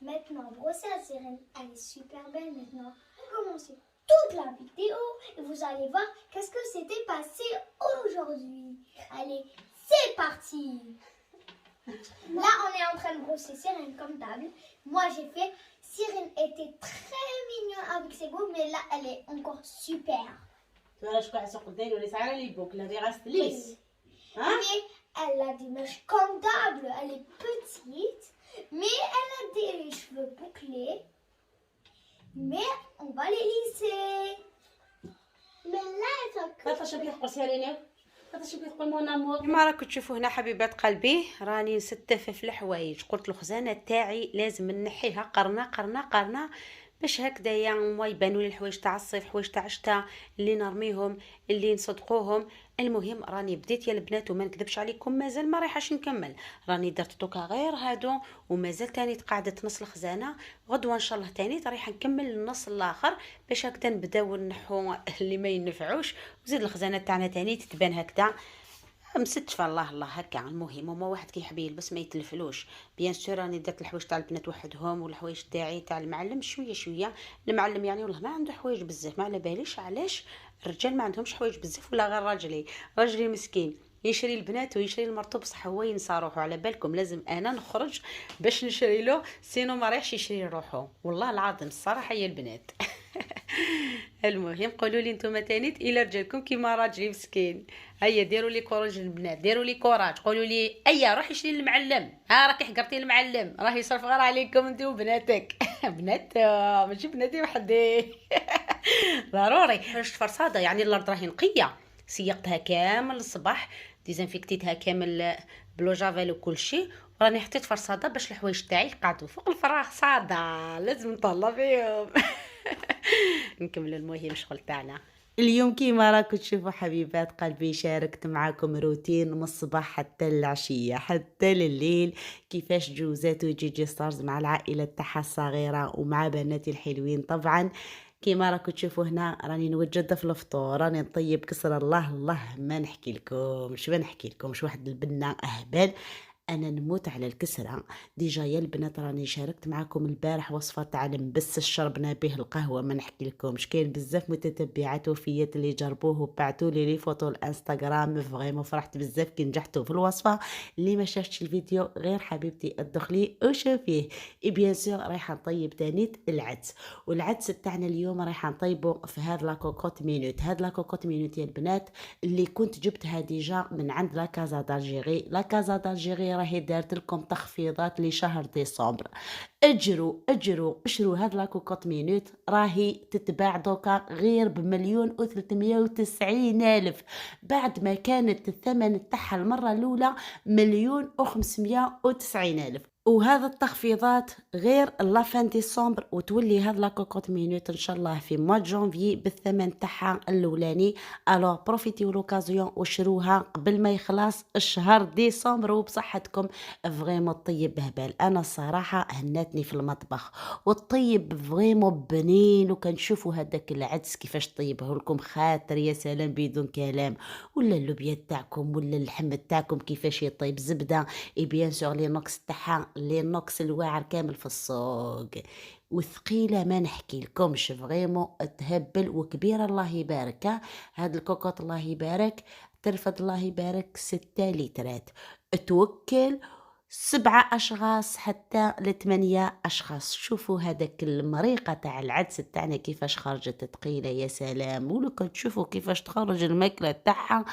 Maintenant, brosser à sirène, elle est super belle maintenant. Commencez toute la vidéo et vous allez voir qu'est-ce que s'était passé aujourd'hui. Allez, c'est parti. Là, on est en train de brosser Sirène comme table. Moi, j'ai fait. Sirène était très mignonne avec ses boucles, mais là, elle est encore super. Mais elle a des mèches comme table. Elle est petite, mais elle a des cheveux bouclés. Mais on va les lisser. Mais là, كما راكم تشوفوا هنا حبيبات قلبي راني نستف في الحوايج. قلت الخزانه تاعي لازم نحيها قرنا باش هكذايا ما يبانوا لي الحوايج تاع الصيف، حوايج تاع الشتاء اللي نرميهم اللي نصدقوهم. المهم راني بديت يا البنات وما نكذبش عليكم مازال ما رايحاش نكمل، راني درت دوكا غير هادو ومازال تاني تقعدت نص الخزانه. غدوه ان شاء الله تاني رايحه نكمل النص الاخر باش هكذا نبداو نحو اللي ما ينفعوش وزيد الخزانه تاعنا تاني تتبان هكذا مستشفى. الله هكا. المهم هما واحد كيحب يلبس ما يتلفلوش. بيان سور راني درت الحوايج تاع البنات وحدهم والحوايج تاعي تاع المعلم شويه. المعلم يعني والله ما عنده حوايج بزاف، ما على باليش علاش الرجال ما عندهمش حوايج بزاف ولا غير راجلي مسكين يشري البنات ويشري المرطوب بصح هو ينسى روحو. على بالكم لازم انا نخرج باش نشري له، سينو ما رايحش يشري روحو والله العظيم الصراحه يا البنات. المهم قولوا لي نتوما تانيت الى رجالكم كيما راجلي مسكين. هيا ديروا لي كوراج البنات، ديروا لي كوراج، قولوا لي ايا روحي شري المعلم. راكي حقرتي المعلم راه يصرف غير عليكم انت وبناتك. بنات ماشي بناتي وحدي. ضروري حرشت فرصاده يعني الارض راهي نقيه، سيقتها كامل الصباح، ديزانفيكتيتها كامل بلو جافيل وكل شيء، راني حطيت فرصاده باش الحوايج تاعي يقعدوا فوق الفرصاده لازم نطلع فيهم. نكمل المهم شغل تاعنا اليوم. كيما راكم تشوفوا حبيبات قلبي شاركت معاكم روتين من الصباح حتى العشيه حتى لليل، كيفاش جوزات وجيجي ستارز مع العائله تاعها الصغيره ومع بناتي الحلوين. طبعا كيما راكم تشوفوا هنا راني نوجد في الفطور، راني نطيب كسر. الله ما نحكي لكمش واحد البنه اهبال، انا نموت على الكسره. ديجا يا البنات راني شاركت معكم البارح وصفه تاع المبس شربنا به القهوه، ما نحكي لكمش. كاين بزاف متتبعات وفيات اللي جربوه وبعثوا لي فوتو الانستغرام، فريمون فرحت بزاف كي نجحتوا في الوصفه. اللي ما شافتش الفيديو غير حبيبتي ادخلي وشوفيه. اي بيان سور رايحه نطيب تانيت العدس، والعدس تاعنا اليوم رايحه نطيبه في هاد لاكوكوت مينوت. هاد لاكوكوت مينوت يا البنات اللي كنت جبتها ديجا من عند لاكازا دالجيري راهي دارت لكم تخفيضات لشهر ديسمبر. اجروا اشروا هاد لاكوكوت مينوت راهي تتباع دوكا غير ب1,390,000 بعد ما كانت الثمن تاعها المره الاولى 1,590,000. وهذا التخفيضات غير لافان ديسمبر، وتولي هاد لاكوكوت مينوت ان شاء الله في موا جونفي بالثمن تاعها الاولاني. الو بروفيتيو لوكازيون وشروها قبل ما يخلص الشهر ديسمبر وبصحتكم. فريمون طيب بهبال، انا الصراحه هناتني في المطبخ والطيب فريمون بنين. وكنشوفوا هذاك العدس كيفاش طيبه لكم خاطر يا سلام بدون كلام، ولا اللوبيا تاعكم ولا اللحم تاعكم كيفاش يطيب زبده. اي بيان سور لي نوكس تاعها لي نوكس الواعر كامل في السوق وثقيله ما نحكي لكمش، فريمون تهبل وكبيره. الله يبارك هاد الكوكوط، الله يبارك ترفد، الله يبارك 6 لترات. توكل 7 أشخاص حتى ل8 أشخاص. شوفوا هذاك المريقة تاع العدس تاعنا كيفاش خرجت ثقيلة يا سلام، ولو تشوفوا كيفاش تخرج الماكلة تاعها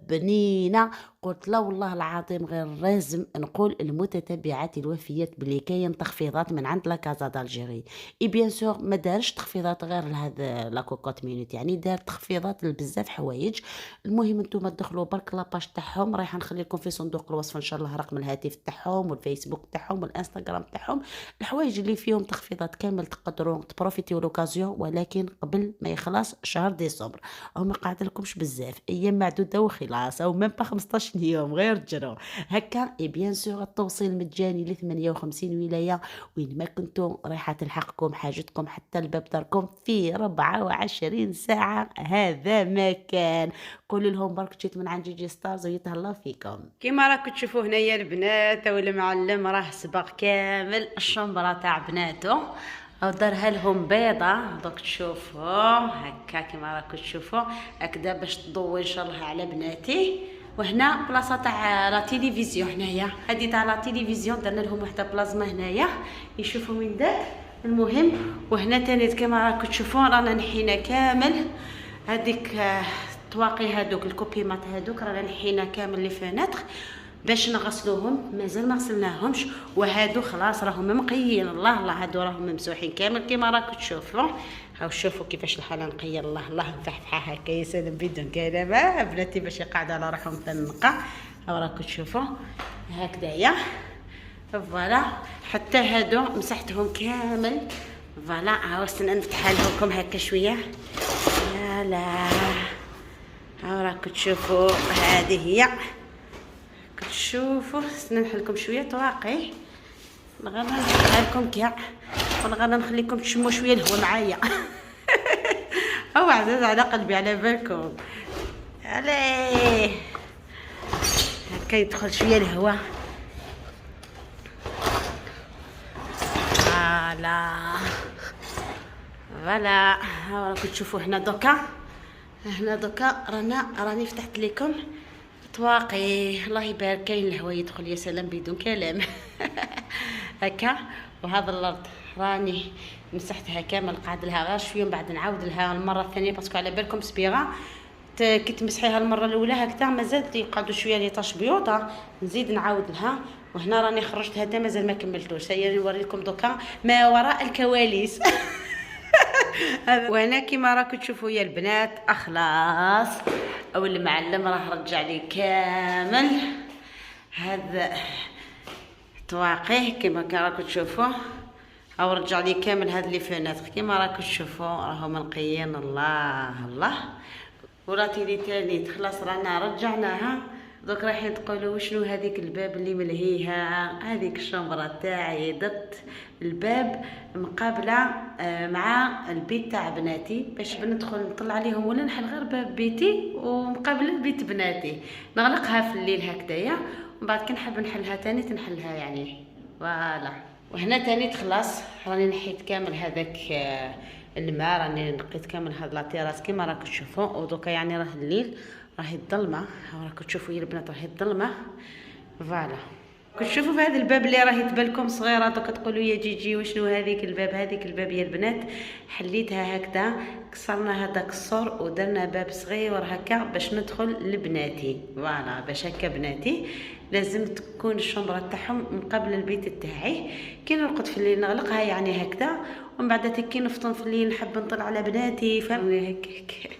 بنينه. قلت لا والله العظيم غير لازم نقول المتتبعات الوفيات بلي كاين تخفيضات من عند لاكازا دالجيري. اي بيان سور ما دارش تخفيضات غير لهذا لاكوكوت مينوت، يعني دار تخفيضات لبزاف حوايج. المهم نتوما تدخلوا برك لاباج تاعهم، رايحه نخلي لكم في صندوق الوصف ان شاء الله رقم الهاتف تاعهم والفيسبوك تاعهم والانستغرام تاعهم. الحوايج اللي فيهم تخفيضات كامل تقدروا تبروفيتيو لوكازيون، ولكن قبل ما يخلص شهر ديسمبر. هما قاعد لكمش بزاف ايام معدوده وخلاص، او ميم با 15 24 يوم غير جرو هكا. اي بيان سور التوصيل مجاني ل 58 ولايه، وين ما كنتم رايحه تلحقكم حاجتكم حتى لباب داركم في 24 ساعه. هذا مكان قولوا لهم برك جيت من عند جيجي ستارز ويتهلاو فيكم. كيما راكم تشوفوا هنايا البنات والمعلم راه سبق كامل الشمبره تاع بناته او دارها لهم بيضه. دوك تشوفوا هكا كيما راكم تشوفوا هكذا باش تضوي ان شاء الله على بناتي. وهنا بلاصه تاع لا تيليفزيون، هنايا هذه تاع لا تيليفزيون درنا لهم وحده بلازما هنايا يشوفوا من داك. المهم وهنا تاني كيما راكم تشوفوا رانا نحينا كامل هذيك الطواقي هذوك الكوبيمات هذوك رانا نحينا كامل لي فيناتر باش نغسلوهم. مازال ما غسلناهمش، وهادو خلاص راهم مقيين. الله الله هادو راهم ممسوحين كامل كيما راكم تشوفوا. هاو شوفوا كيفاش الحاله نقيه. الله الله مفحفحه هكا يا سلام بدون كلام بناتي باش يقعدوا على روحهم تنقى. هاو راكم تشوفوا هكذايا فوالا. حتى هادو مسحتهم كامل فوالا. هاو استنى نفتحها لكم هكا شويه. يلا هاو راكم تشوفوا هذه هي تشوفوا. نحلكم شويه طواقي نغير نحلها لكم كاع ونغير نخليكم تشموا شويه الهواء معايا. هو عزاز على قلبي على بالكم. عليه هكا يدخل شويه الهواء. فوالا ها راكم تشوفوا هنا دوكا. هنا دوكا راني فتحت لكم طواقي. الله يبارك كاين الهواء يدخل يا سلام بدون كلام. هكا. وهذا الارض راني مسحتها كامل قاعد لها غير شويه من بعد نعاود لها المره الثانيه باسكو على بالكم صبيغه كي تمسحيها المره الاولى هكذا مازال يقعدوا شويه لي تشبيوطه نزيد نعاود لها. وهنا راني خرجت هذا مازال ما كملتوش. سير نوريكم دوكا ما وراء الكواليس. وهنا كيما راكم تشوفوا يا البنات اخلاص او المعلم راه رجع لي كامل هذا طواقي كيما راكم تشوفوا. او رجع لي كامل هاد لي فيناتر كيما راكم تشوفوا راهم نقيين. الله الله. وراتي لي تاني خلاص رانا رجعناها. دوك رايحين تقولوا وشنو هذيك الباب اللي ملهيها. هذيك الشمبره تاعي درت الباب مقابله مع البيت تاع بناتي باش ندخل نطلع عليهم ولا نحل غير باب بيتي ومقابل بيت بناتي نغلقها في الليل هكذايا ومن بعد كي نحب نحلها تاني تنحلها يعني فوالا. وهنا تاني خلاص راني نحيت كامل هذاك الماء راني نقيت كامل هاد لاطيراس كيما راكم تشوفوا. ودوكا يعني راه الليل راهي الظلمه. ها راكم تشوفوا يا البنات راهي الظلمه فوالا. كتشوفوا في هذا الباب اللي راهي تبالكم صغيره دوكا تقولوا يا جيجي وشنو هذيك الباب. هذيك الباب يا البنات حليتها هكذا كسرنا هذاك السور ودرنا باب صغير هكا باش ندخل لبناتي فوالا. باش هكا بناتي لازم تكون الشمبره تاعهم مقابل البيت تاعي. كي نرقد في الليل نغلقها يعني هكذا ومن بعد كي نفطن في الليل نحب نطلع على بناتي فهموني هكاك.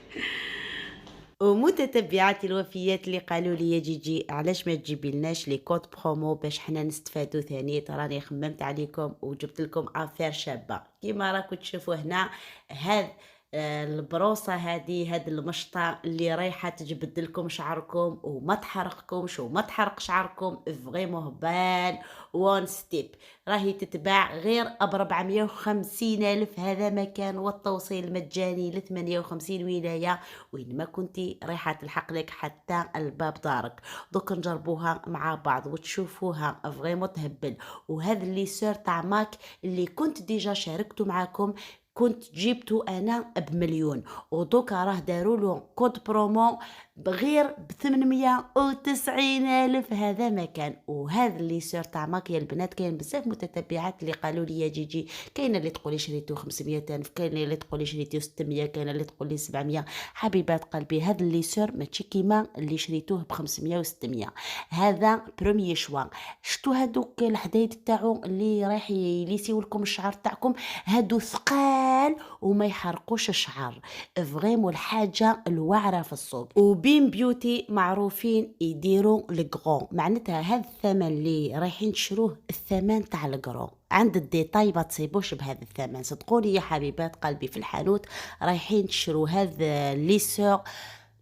ومتتبعاتي الوفيات اللي قالوا لي يا جيجي علاش ما تجيبي لناش لي كود برومو باش حنا نستفادوا ثاني. راني خممت عليكم وجبت لكم افير شابه كيما راكم تشوفوا هنا. هذا البروصه هاد المشطه اللي رايحه تجبد لكم شعركم وما تحرقكمش وما تحرق شعركم فريمون بان وان ستيب. راهي تتباع غير ب 450 الف. هذا مكان والتوصيل مجاني ل 58 ولايه وين ما كنتي رايحه تلحق لك حتى الباب دارك. دوك نجربوها مع بعض وتشوفوها فريمون تهبل. وهذا اللي سور تاع ماك اللي كنت ديجا شاركته معكم كنت جبته انا بمليون ودوكا راه داروا له كود برومو بغير ب 890 الف. هذا مكان. وهذا اللي سور تاع ماك يا البنات كاين بزاف متتبعات اللي قالوا لي يا جيجي كاينه اللي تقولي شريته 500 الف كاينه اللي تقولي شريته 600 كاينه اللي تقولي 700. حبيبات قلبي هذا اللي سور ماشي كيما اللي شريتوه ب 500 و 600. هذا بروميي شوا. شتو هذوك الحدايد تاعو اللي رايح يليسيو لكم الشعر تاعكم هادو ثقال وما يحرقوش الشعر فريمون الحاجه الواعره في السوق. وبين بيوتي معروفين يديروا الكغون معناتها هذا الثمن اللي رايحين تشروه الثمن تاع الكغون عند الديتاي ما تصيبوش بهذا الثمن. صدقوني يا حبيبات قلبي في الحانوت رايحين تشروا هذا ليسور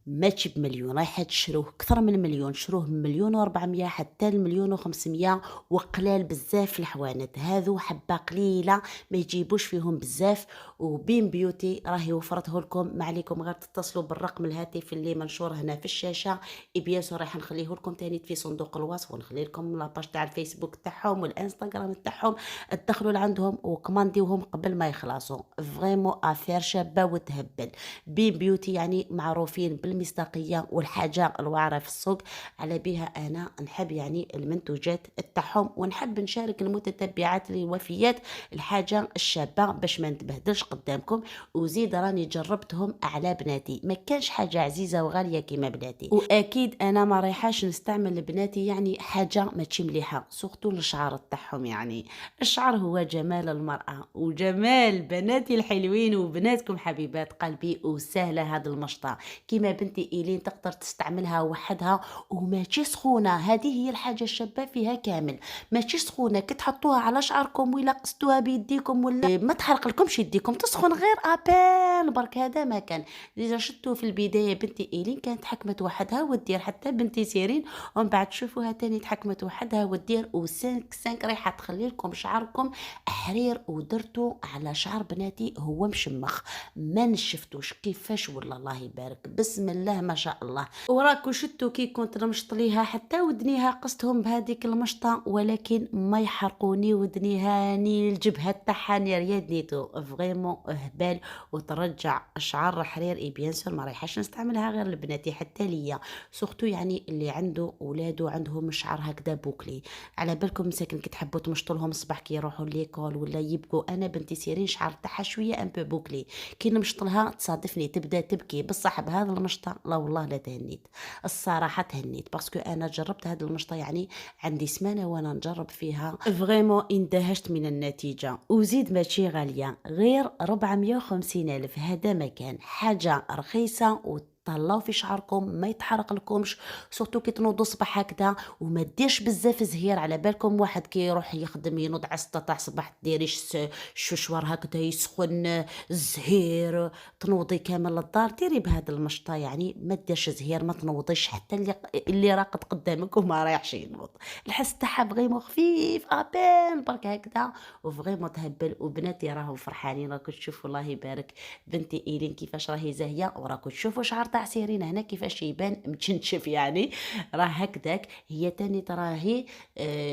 ماشي بمليون، رايحة تشروه أكثر من مليون، شروه ب1,400,000 حتى ل1,500,000 وقلال بزاف الحوانت هذو حبة قليلة ما يجيبوش فيهم بزاف. وبين بيوتي راهي وفرته لكم، ما عليكم غير تتصلوا بالرقم الهاتف اللي منشور هنا في الشاشة. بيان راح نخليه لكم تاني في صندوق الوصف، ونخلي لكم لاباج تاع الفيسبوك تاعهم والانستغرام تاعهم، تدخلوا لعندهم وكمانديوهم قبل ما يخلصوا. فريمون افير شابة وتهبل. بين بيوتي يعني معروفين بالمصداقية والحاجة الواعرة في السوق، على بها انا نحب يعني المنتوجات تاعهم، ونحب نشارك المتتبعات الوفيات الحاجة الشابة باش ما نتبهدلش قدامكم. وزيد راني جربتهم على بناتي، ما كانش حاجة عزيزة وغالية كيما بناتي، واكيد انا ما رايحاش نستعمل لبناتي يعني حاجة ما تشي مليحة، سورتو الشعر تاعهم. يعني الشعر هو جمال المرأة وجمال بناتي الحلوين وبناتكم حبيبات قلبي. وسهلة هاد المشطة كيما بنتي إيلين تقدر تستعملها وحدها وماشي سخونة. هذه هي الحاجة الشابة فيها كامل، ماشي سخونة كي تحطوها على شعركم ولا قصتوها بيديكم ولا ما تحرق لكمش يديكم، تسخن غير ابان برك. هذا ما كان ديجا شفتوا في البداية بنتي إيلين كانت حكمت وحدها ودير، حتى بنتي سيرين ومن بعد تشوفوها تاني تحكمت وحدها ودير. و5 رايحة تخلي لكم شعركم حرير، ودرتو على شعر بناتي هو مشمخ ما نشفتوش كيفاش، والله الله يبارك بسم الله ما شاء الله. وراكو شتو كي كنت نمشط ليها حتى ودنيها قصتهم بهذيك المشطه، ولكن ما يحرقوني ودنيها ني الجبهه تاعها ني رياد نيتو فريمون هبال. وترجع الشعر حرير. اي بيان سور ما رايحاش نستعملها غير لبناتي حتى ليا، سورتو يعني اللي عنده ولادو عندهم الشعر هكذا بوكلي. على بالكم مساكن كي تحبوا تمشطوا لهم الصباح كي يروحوا ليكول ولا يبكوا، انا بنتي سيرين شعر تاعها شويه ان بو بوكلي، كي نمشط لها تصادفني تبدا تبكي. بصح بهذا المشطه لا والله لا تهنيت، الصراحه تهنيت باسكو انا جربت هذه المشطه يعني عندي سمانه وانا نجرب فيها فريمون اندهشت من النتيجه. وزيد ماشي غاليه غير 450 الف، هذا مكان حاجه رخيصه طلعوا في شعركم ما يتحرق لكمش، سورتو كي تنوضوا الصباح هكذا وما ديرش بزاف زهير. على بالكم واحد كي يروح يخدم ينوض على 6 تاع الصباح ديريش شوشوار هكذا يسخن الزهير، تنوضي كامل للدار ديري بهذا المشطه يعني ما ديرش زهير، ما تنوضيش حتى اللي راقد قدامك وما رايحش ينوض. الحس تاعها فريمون خفيف ابان برك هكذا وفريمون تهبل. وبناتي راهم فرحانين، راكم تشوفوا الله يبارك بنتي ايلين كيفاش راهي زاهيه، وراكم تشوفوا شعر تاع سيرين هنا كيفاش يبان متشنشف يعني راه هكذاك. هي تاني تراهي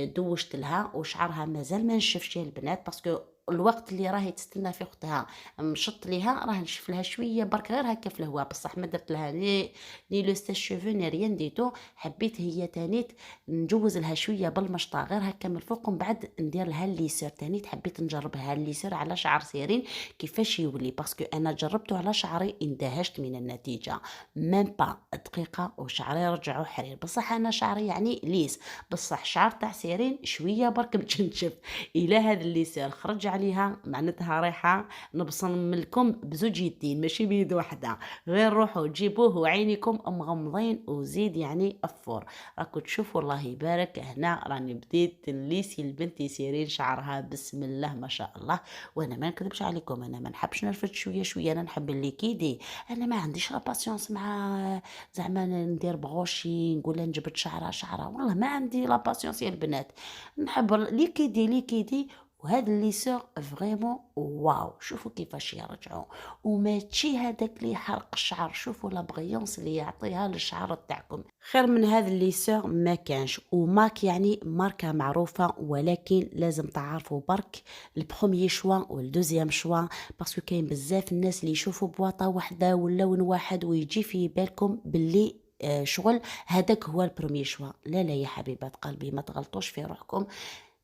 دوشت لها وشعرها مازال ما نشفش البنات، باسكو الوقت اللي راهي تستنى في اختها مشط ليها راه نشف لها شويه برك غير هكا في الهواء. بصح ما درت لها ني لو ستاج شوفو ني ريان ديتو، حبيت هي تانيت نجوز لها شويه بالمشطه غير هكا من الفوق، ومن بعد ندير لها الليسير تانيت. حبيت نجربها الليسير على شعر سيرين كيفاش يولي، باسكو انا جربته على شعري اندهشت من النتيجه. ميم با دقيقه وشعري رجعوا حرير. بصح انا شعري يعني ليس، بصح شعر تاع سيرين شويه برك متشنشف. الى هذا الليسير خرج عليها معناتها رايحه نبصم لكم بزوج يدين ماشي بيد واحده، غير روحوا جيبوه وعينيكم مغمضين. وزيد يعني افور راكو تشوفوا الله يبارك هنا راني بديت نليسي لبنتي سيرين شعرها بسم الله ما شاء الله. وانا ما نكذبش عليكم انا ما نحبش نرفد شويه شويه، انا نحب الليكيدي، انا ما عنديش لا باسيونس مع زعما ندير بغوشي نقول نجبد شعره والله ما عندي لا باسيونس يا البنات، نحب ليكيدي. وهذا اللي سور فريمون واو، شوفوا كيفاش يرجعوا وماشي هذاك اللي يحرق الشعر. شوفوا لا بغيونس اللي يعطيها للشعر تاعكم خير من هذا اللي سور ما كانش. وماك يعني ماركه معروفه، ولكن لازم تعرفوا برك البروميي شوا والدوزيام شوا، باسكو كاين بزاف الناس اللي يشوفوا بواطه واحده واللون واحد ويجي في بالكم باللي شغل هذاك هو البروميي شوا. لا لا يا حبيبات قلبي ما تغلطوش في روحكم،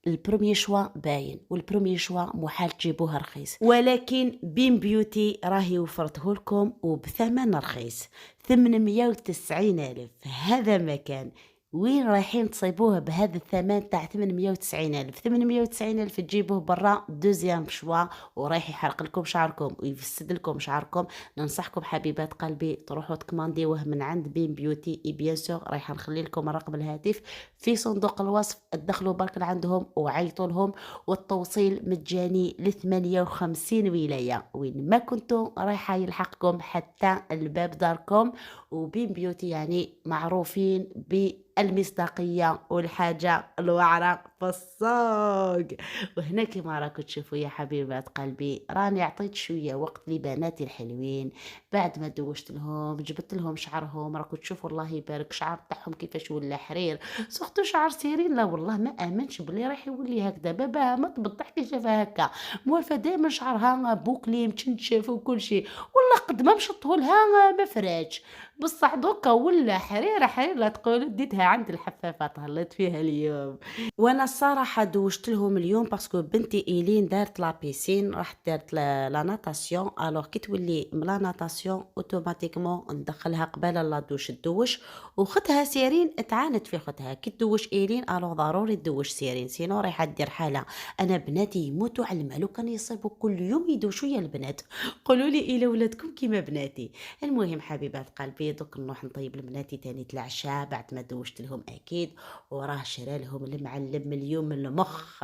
البروميي شوا باين والبروميي شوا محال تجيبوها رخيص، ولكن بين بيوتي راهي وفرته لكم وبثمن رخيص 890 ألف. هذا مكان وين رايحين تصيبوه بهذا الثمن تاع 890,000؟ 890,000 تجيبوه برا دوزيام شوا ورايح يحرق لكم شعركم ويفسد لكم شعركم. ننصحكم حبيبات قلبي تروحوا تكمانديوه من عند بين بيوتي. بيان سور رايح نخلي لكم رقم الهاتف في صندوق الوصف، ادخلوا برك لعندهم وعيطوا لهم، والتوصيل مجاني ل 58 ولاية. وين ما كنتوا رايحة يلحقكم حتى الباب داركم. وبين بيوتي يعني معروفين بالمصداقية والحاجة الوعرة في السوق. وهنا كما راكم تشوفوا يا حبيبات قلبي راني عطيت شوية وقت لبناتي الحلوين. بعد ما دوشت لهم جبت لهم شعرهم، راكم تشوفوا الله يبارك شعر تاعهم كيفاش ولا حرير. سورتو شعر سيرين لا والله ما امنش بلي راح يولي هكذا. بابا ما تبطح كي شافها هكا موالفه دائما شعرها بوكلي متشنشف وكل شيء. والله قد ما مشطه لها ما فراتش. بصح دوكا ولا حريره حريره لا تقول ديتها عند الحفافه طهلت فيها اليوم. وانا الصراحه دوشت لهم اليوم باسكو بنتي ايلين دارت لا بيسين، راح دارت لا ناتاسيون. الوغ كي تولي من لا ناتاسيون اوتوماتيكمون ندخلها قبل لا دوش تدوش. وختها سيرين تعاند في ختها كي تدوش ايلين الوغ ضروري تدوش سيرين سينو رايحه دير حاله. انا بناتي يموتوا على المال كان يصيبوا كل يوم يدوشوا يا البنات. قولوا لي الى ولادكم كيما بناتي. المهم حبيبات قلبي دوك نروح نطيب لبناتي تاني العشاء بعد ما دوشت لهم اكيد. وراه شرا لهم المعلم اليوم المخ.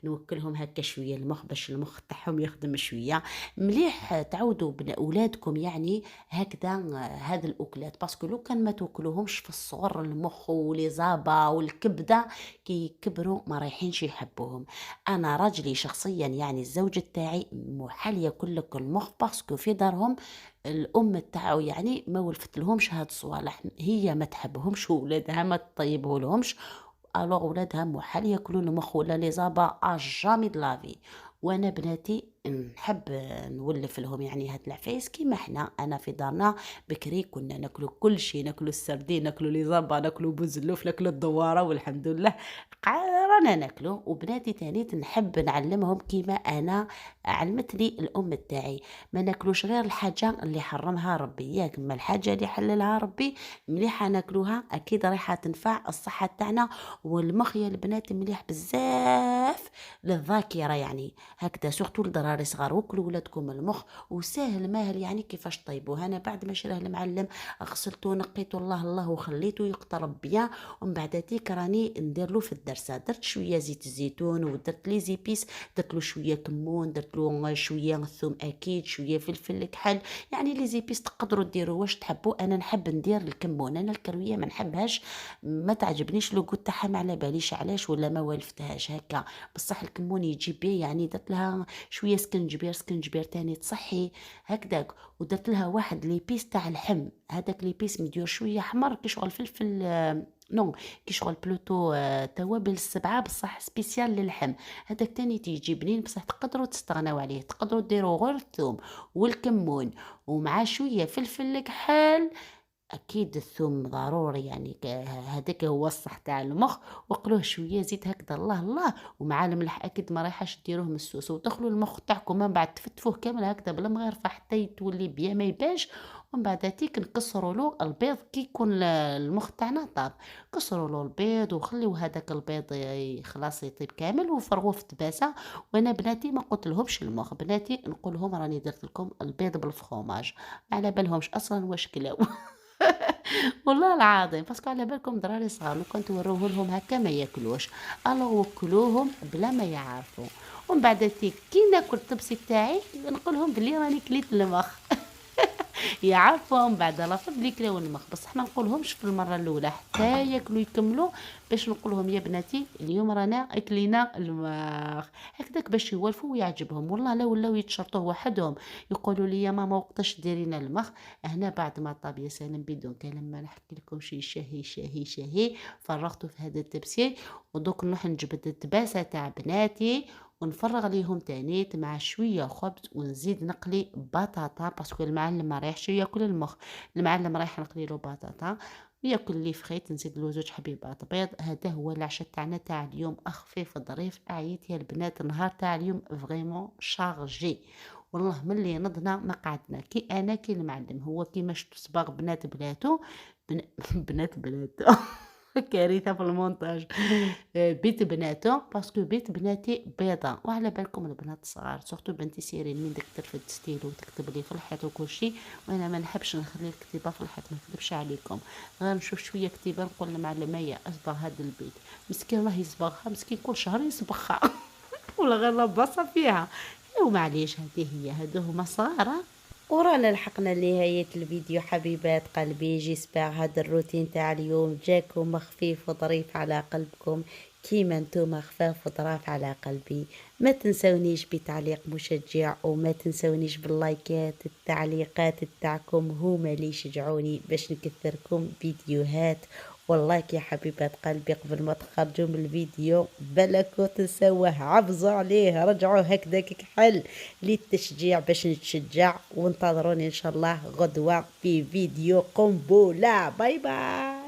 نوكلهم هكا شويه المخ باش المخ تاعهم يخدم شويه مليح. تعودوا اولادكم يعني هكذا هذا الاكلات باسكو لو كان ما توكلوهمش في الصغر المخ ولي زابا والكبده كي يكبروا ما رايحينش يحبوهم. انا راجلي شخصيا يعني الزوج تاعي محال ياكل لك المخ باسكو في دارهم الام تاعو يعني ما ولفت لهمش هاد الصوالح، هي ما تحبهمش وولادها ما تطيبه لهمش. الوغ ولادها محال ياكلوا المخ ولا لي زابا اجامي دلافي. وانا بناتي نحب نولف لهم يعني هاد العفايس كيما حنا. انا في دارنا بكري كنا ناكلو كل شيء، ناكلو السردين ناكلو لي زابا ناكلو بوزلوف ناكلو الدواره والحمد لله رانا ناكلو. وبناتي تاني نحب نعلمهم كيما انا علمتني الام تاعي. ما ناكلوش غير الحاجه اللي حرمها ربي ياك، ما الحاجه اللي حللها ربي مليحه ناكلوها اكيد رايحه تنفع الصحه تاعنا. والمخ يا البنات مليح بزاف للذاكره يعني هكذا سورتو لدراري صغار. وكلوا ولادكم المخ وساهل ماهل يعني كيفاش طيبوه. انا بعد ما شراه المعلم غسلته نقيته الله الله وخليته يقترب بيان. ومن بعد تيك راني ندير له في الدرسه درت شويه زيت الزيتون ودرت لي زيبيس، درت له شويه كمون، درت له شويه ثوم اكيد، شويه فلفل كحل. يعني لي زيبيس تقدروا ديروا واش تحبوا. انا نحب ندير الكمون، انا الكرويه ما نحبهاش ما تعجبنيش لو قلت تاعها ما على باليش علاش ولا ما والفتهاش هكا. بصح الكمون يجي بيه يعني درت لها شويه سكنجبير تاني تصحي هكذاك. ودرت لها واحد ليبيس تاع اللحم هذاك ليبيس مديور شويه حمر كي شغل فلفل نو كي شغل بلوتو توابل السبعه بصح سبيسيال للحم. هذاك تاني تيجي بنين بصح تقدروا تستغناو عليه، تقدروا ديروا غير الثوم والكمون ومع شويه فلفل كحل. اكيد الثوم ضروري يعني هذاك هو الصح تاع المخ. وقلوه شويه زيت هكذا الله الله ومع الملح اكيد ما رايحاش ديروه مسوس. ودخلوا المخ تاعكم من بعد تفتفوه كامل هكذا بلا مغرفه حتى تولي بيان ما يبانش. ومن بعد تيك نكسروا له البيض كي يكون المخ تاعنا طاب. كسروا له البيض وخليو هذاك البيض خلاص يطيب كامل وفرغوه في طباسه. وانا بناتي ما قلت لهمش المخ، بناتي نقول لهم راني درت لكم البيض بالفخوماج ما على بالهمش اصلا واش كلاو. والله العظيم باسكو على بالكم دراري صغار لو كنت توروه لهم هكا ما ياكلوش. الوغ وكلوهم بلا ما يعرفوا. ومن بعد كي ناكل الطبسي تاعي نقول لهم بلي راني كليت المخ. يعرفهم بعد لافط بلي كلاو المخ بصح ما نقولهمش في المره الاولى حتى ياكلوا يكملوا باش نقول لهم يا بناتي اليوم رانا اكلينا المخ هكذاك باش يولفوا ويعجبهم. والله لا ولاو يتشرطوا وحدهم يقولوا لي يا ماما وقتاش ديرينا المخ. هنا بعد ما طاب يا سلام بدون كلام ما نحكي لكم شي شهي شهي شهي فرغته في هذا التبسيل. ودوك نروح نجبد التباسه تاع بناتي ونفرغ ليهم تانيت مع شويه خبز ونزيد نقلي بطاطا باسكو المعلم ما رايحش ياكل المخ. المعلم رايح نقلي له بطاطا وياكل لي فخيت نزيد له زوج حبيبات بيض. هذا هو العشاء تاعنا تاع اليوم خفيف ظريف. عييت يا البنات النهار تاع اليوم فريمون شارجي. والله ملي نضنا ما قعدنا كي انا كي المعلم هو كيما شفتوا صباغ بنات بلاتو بنات بلاتو. كارثة في المونتاج. بيت بناته باسكو بيت بناتي بيضة، وعلى بالكم البنات الصغار سورتو بنتي سيرين من ديك ترفد ستيلو وتكتب لي في الحيط وكل شيء، وانا ما نحبش نخلي الكتيبة في الحيط، ما نكذبش عليكم، غير نشوف شوية كتيبة نقول للمعلمة يا اصبغ هذا البيت، مسكين راه يصبغها، مسكين كل شهر يصبغها ولا غير لبصة فيها. ومعليش هذه هي، هادو هما صغار. ورانا لحقنا لنهاية الفيديو حبيبات قلبي، جيسبر هذا الروتين تاع اليوم جاكم خفيف وظريف على قلبكم كيما نتوما خفاف وظراف على قلبي. ما تنسونيش بتعليق مشجع، وما تنسونيش باللايكات، التعليقات تاعكم هما اللي يشجعوني باش نكثركم فيديوهات. واللايك يا حبيبات قلبي قبل ما تخرجوا من الفيديو بلكو تنسوه، عبزوا عليه، رجعوا هكذاك كحل للتشجيع باش نتشجع. وانتظروني ان شاء الله غدوة في فيديو قنبلة. باي باي.